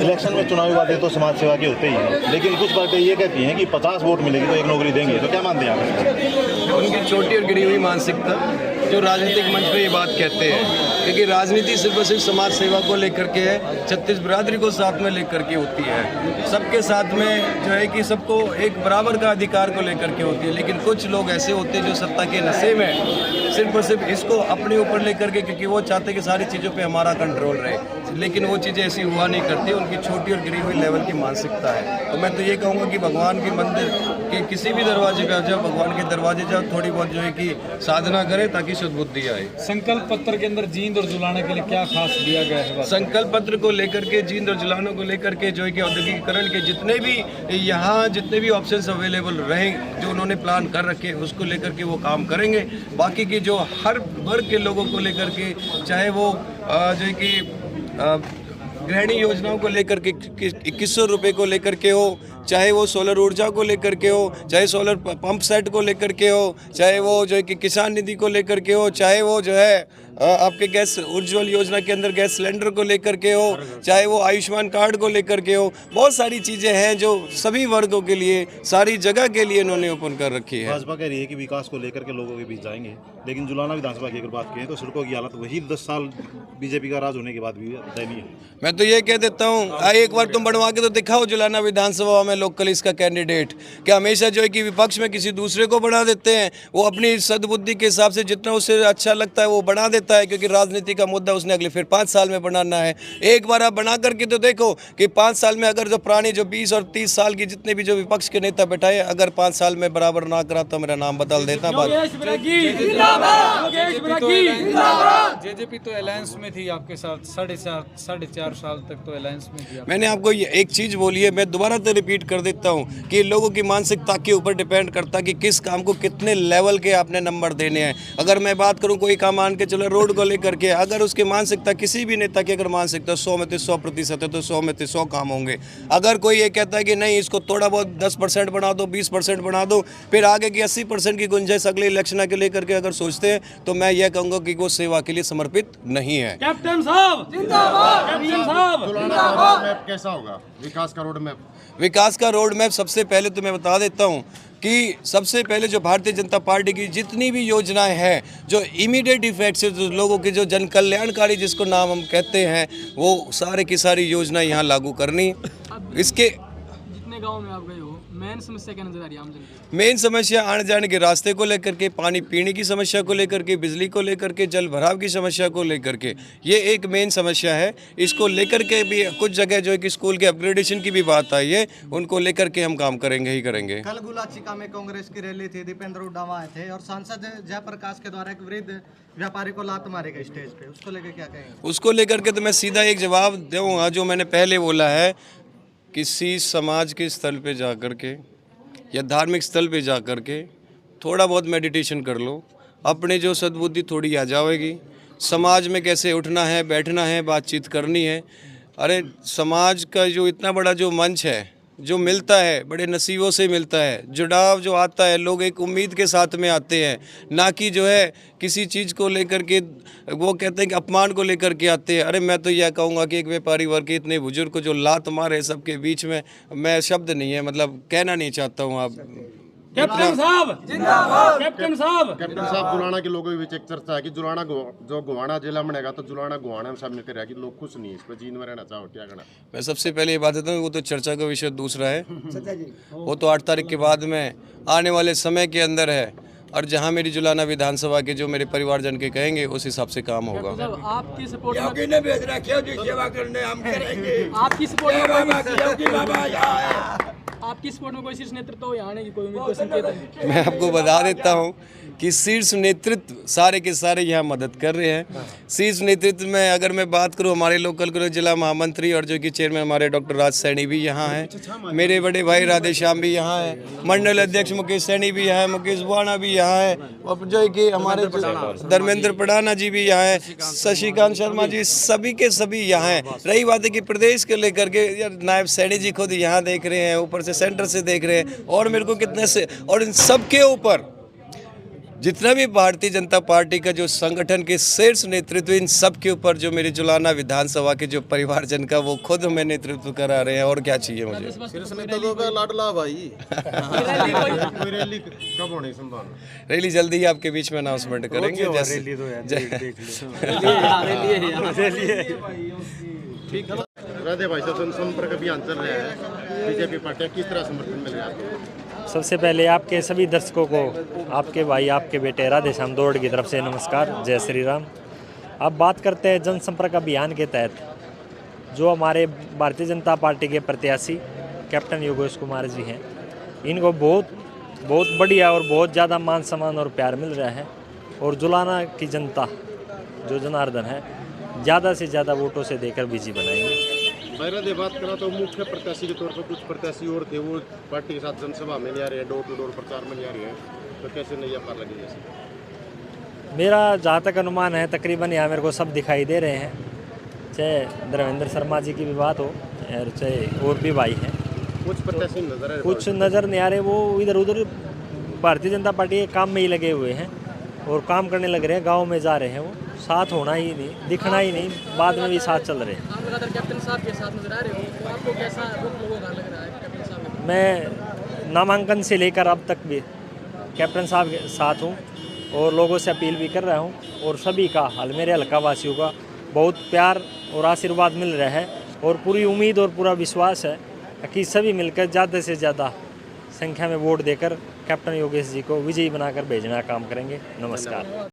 Election में चुनावी वादे तो समाज सेवा के होते ही हैं, लेकिन कुछ पार्टी ये कहती हैं कि 50 वोट मिलेंगे तो एक नौकरी देंगे, तो क्या मानते हैं आप? उनकी छोटी और गिरी हुई मानसिकता जो राजनीतिक मंच पे ये बात कहते हैं, क्योंकि राजनीति सिर्फ और सिर्फ समाज सेवा को लेकर के है, 36 बिरादरी को साथ में लेकर के होती है, सबके साथ में जो है कि सबको एक बराबर का अधिकार को लेकर के होती है। लेकिन कुछ लोग ऐसे होते हैं जो सत्ता के नशे में सिर्फ और सिर्फ इसको अपने ऊपर लेकर के, क्योंकि वो चाहते कि सारी चीज़ों पे हमारा कंट्रोल रहे, लेकिन वो चीज़ें ऐसी हुआ नहीं करती। उनकी छोटी और गिरी हुई लेवल की मानसिकता है। तो मैं तो ये कहूँगा कि भगवान के मंदिर के किसी भी दरवाजे पे आ जाओ, भगवान के दरवाजे जाओ, थोड़ी बहुत जो है कि साधना करें ताकि सद्बुद्धि आए। संकल्प पत्र के अंदर जींद और जुलाने के लिए क्या खास दिया गया है? संकल्प पत्र को लेकर के, जींद और जुलानों को लेकर के जो है कि औद्योगिकीकरण के जितने भी यहाँ जितने भी ऑप्शंस अवेलेबल रहे जो उन्होंने प्लान कर रखे, उसको लेकर के वो काम करेंगे। बाकी की जो हर वर्ग के लोगों को लेकर के, चाहे वो जो है कि गृहिणी योजनाओं को लेकर के 2100 रुपये को लेकर के हो, चाहे वो सोलर ऊर्जा को लेकर के हो, चाहे सोलर पंप सेट को लेकर के हो, चाहे वो जो है कि किसान निधि को लेकर के हो, चाहे वो जो है आपके गैस उज्ज्वल योजना के अंदर गैस सिलेंडर को लेकर के हो, चाहे वो आयुष्मान कार्ड को लेकर के हो, बहुत सारी चीज़ें हैं जो सभी वर्गों के लिए, सारी जगह के लिए इन्होंने ओपन कर रखी है। भाजपा कह रही है कि विकास को लेकर के लोगों के बीच जाएंगे, लेकिन जुलाना विधानसभा की अगर बात करें तो सड़कों की हालत वही 10 साल बीजेपी का राज होने के बाद भी दयनीय है। मैं तो ये कह देता हूँ, एक बार तुम बनवा के तो दिखाओ जुलाना विधानसभा में लोकल इसका कैंडिडेट, कि हमेशा जो है कि विपक्ष में किसी दूसरे को बढ़ा देते हैं। वो अपनी सद्बुद्धि के हिसाब से जितना उसे अच्छा लगता है वो बढ़ा देता है, क्योंकि राजनीति का मुद्दा उसने अगले फिर 5 साल में बनाना है। एक बार आप बना करके तो देखो कि 5 साल में अगर जो पुरानी जो 20 और 30 साल की जितने भी जो विपक्ष के नेता बैठाए, अगर 5 साल में बराबर ना करा तो मेरा नाम बदल देता। जेजेपी तो अलायंस में थी आपके साथ, 4.5 साल तक तो अलायंस में थी। मैंने आपको ये एक चीज़ बोली है, मैं दोबारा तो रिपीट कर देता हूँ कि लोगों की मानसिकता के ऊपर डिपेंड करता है कि किस काम को कितने लेवल के आपने नंबर देने हैं। अगर मैं बात करूँ कोई काम मान के चलो रोड को लेकर के, अगर उसकी मानसिकता किसी भी नेता की अगर मानसिकता 100 में से 100% है तो 100 में से 100 काम होंगे। अगर कोई ये कहता है कि नहीं इसको थोड़ा बहुत 10% बना दो, 20% बना दो, फिर आगे की 80% की गुंजाइश अगले इलेक्शन के लेकर के अगर सोचते हैं, तो मैं ये कहूँगा कि वो सेवा के लिए समर्पित नहीं है। कैप्टन साहब जिंदाबाद, कैप्टन साहब जिंदाबाद। कैसा होगा विकास का रोड मैप? विकास का रोड मैप सबसे पहले तो मैं बता देता हूँ कि सबसे पहले जो भारतीय जनता पार्टी की जितनी भी योजनाएं हैं, जो इमीडिएट इफेक्ट से जो लोगों की जो जन कल्याणकारी जिसको नाम हम कहते हैं, वो सारे की सारी योजना यहाँ लागू करनी। इसके जितने गांव में आप गए हो, मेन समस्या क्या नजर आ रही है आम जनता की? मेन समस्या आने जाने के रास्ते को लेकर के, पानी पीने की समस्या को लेकर के, बिजली को लेकर के, जल भराव की समस्या को लेकर के, ये एक मेन समस्या है। इसको लेकर के भी कुछ जगह जो है कि स्कूल के अपग्रेडेशन की भी बात आई है, उनको लेकर के हम काम करेंगे ही करेंगे। कल गुलाचिका में कांग्रेस की रैली थी, दीपेंद्र हुड्डा आए थे और सांसद जयप्रकाश के द्वारा एक वृद्ध व्यापारी को लात मारेगा स्टेज पे, उसको लेकर क्या कहेंगे? उसको लेकर के तो मैं सीधा एक जवाब दूंगा जो मैंने पहले बोला है, किसी समाज के स्थल पे जा कर के या धार्मिक स्थल पे जा कर के थोड़ा बहुत मेडिटेशन कर लो, अपने जो सद्बुद्धि थोड़ी आ जाएगी। समाज में कैसे उठना है, बैठना है, बातचीत करनी है। अरे समाज का जो इतना बड़ा जो मंच है, जो मिलता है बड़े नसीबों से मिलता है, जुड़ाव जो आता है, लोग एक उम्मीद के साथ में आते हैं, ना कि जो है किसी चीज़ को लेकर के वो कहते हैं कि अपमान को लेकर के आते हैं। अरे मैं तो यह कहूँगा कि एक व्यापारी वर्ग के इतने बुजुर्ग को जो लात मारे सबके बीच में, मैं शब्द नहीं है, मतलब कहना नहीं चाहता हूँ। आप कैप्टन साहब जिंदाबाद, कैप्टन साहब जुलाना के लोगों के बीच एक चर्चा है कि जुलाना जो गोवाना जिला बनेगा तो जुलाना गोवाना में शामिल करेगा कि लोग खुश नहीं है, इस पर जीन में रहना चाहो, क्या करना? मैं सबसे पहले ये बात देता हूँ, वो तो चर्चा का विषय दूसरा है, वो तो 8 तारीख के बाद में आने वाले समय के अंदर है, और जहाँ मेरी जुलाना विधानसभा के जो मेरे परिवारजन के कहेंगे उस हिसाब से काम होगा। आपकी सपोर्ट आपकी सपोर्ट में कोई शीर्ष नेतृत्व हो यहाँ आने की कोई उम्मीद, कोई संकेत है? मैं आपको बता देता हूँ कि शीर्ष नेतृत्व सारे के सारे यहाँ मदद कर रहे हैं। शीर्ष नेतृत्व में अगर मैं बात करूँ, हमारे लोकल गृह जिला महामंत्री और जो कि चेयरमैन हमारे डॉक्टर राज सैनी भी यहाँ हैं, मेरे बड़े भाई राधेश्याम भी यहाँ हैं, मंडल अध्यक्ष मुकेश सैनी भी यहाँ है, मुकेश बुआना भी यहाँ है, और जो कि हमारे धर्मेंद्र पढ़ाना जी भी यहाँ है, शशिकांत शर्मा जी, सभी के सभी यहाँ हैं। रही बात है कि प्रदेश के लेकर के नायब सैनी जी खुद यहाँ देख रहे हैं, ऊपर से सेंटर से देख रहे हैं, और मेरे को कितने से, और इन सब के ऊपर जितना भी भारतीय जनता पार्टी का जो संगठन के शीर्ष नेतृत्व, इन सब के ऊपर जो मेरी जुलाना विधानसभा के जो परिवारजन का वो खुद हमें नेतृत्व करा रहे हैं। और क्या चाहिए मुझे? लाडला भाई कोई रैली कब होने की संभावना? रैली जल्दी ही आपके बीच में अनाउंसमेंट करेंगे। राधे भाई साहब, जनसंपर्क अभियान चल रहा है, बीजेपी पार्टी किस तरह समर्थन मिल रहा है आपको? सबसे पहले आपके सभी दर्शकों को आपके भाई आपके बेटे राधे श्याम दौड़ की तरफ से नमस्कार, जय श्री राम। अब बात करते हैं जनसंपर्क अभियान के तहत जो हमारे भारतीय जनता पार्टी के प्रत्याशी कैप्टन योगेश कुमार जी हैं, इनको बहुत बढ़िया और बहुत ज़्यादा मान सम्मान और प्यार मिल रहा है। और जुलाना की जनता जो जनार्दन है ज़्यादा से ज़्यादा वोटों से देकर बीजी बनाएंगे। राधे बात करा तो मुख्य प्रत्याशी के तौर पर कुछ प्रत्याशी और थे, वो पार्टी के साथ जनसभा में नहीं आ रहे हैं, डोर टू डोर प्रचार में नहीं आ रहे हैं, तो कैसे नहीं पार लगी? जैसे मेरा जहाँ तक अनुमान है तकरीबन यहाँ मेरे को सब दिखाई दे रहे हैं, चाहे धर्मेंद्र शर्मा जी की भी बात हो और चाहे और भी भाई हैं। कुछ प्रत्याशी नजर आ रहे, कुछ नज़र नहीं आ रहे, वो इधर उधर भारतीय जनता पार्टी के काम में ही लगे हुए हैं और काम करने लग रहे हैं, गाँव में जा रहे हैं, वो साथ होना ही नहीं, दिखना ही नहीं, बाद में भी साथ चल रहे हैं। आप लगातार कैप्टन साहब के साथ नजर आ रहे हो, तो आपको कैसा रुख लोगों का लग रहा है कैप्टन साहब? मैं नामांकन से लेकर अब तक भी कैप्टन साहब के साथ हूँ और लोगों से अपील भी कर रहा हूँ और सभी का मेरे हल्का वासियों का बहुत प्यार और आशीर्वाद मिल रहा है और पूरी उम्मीद और पूरा विश्वास है कि सभी मिलकर ज़्यादा से ज़्यादा संख्या में वोट देकर कैप्टन योगेश जी को विजयी बनाकर भेजना काम करेंगे। नमस्कार।